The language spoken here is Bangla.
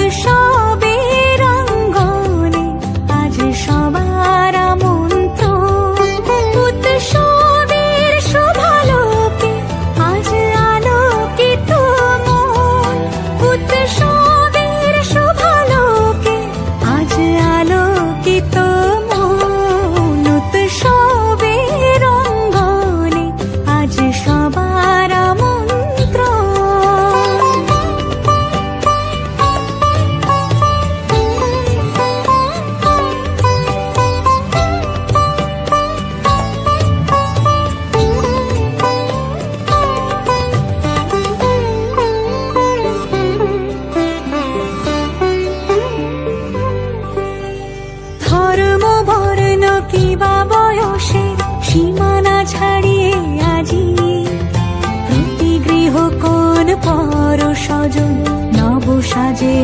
উৎসবের অঙ্গনে আজ সবার আমন্ত্রণ। উৎসবের শোভালোকে আজ আলোকিত মন। উৎসবের শোভালোকে আজ আলোকিত মন। উৎসবের অঙ্গনে আজ সবার আমন্ত্রণ। ধর্ম বর্ণ কিবা বয়সের সীমানা ছাড়িয়ে আজি প্রতি গৃহ কোণ পর স্বজন নব সাজে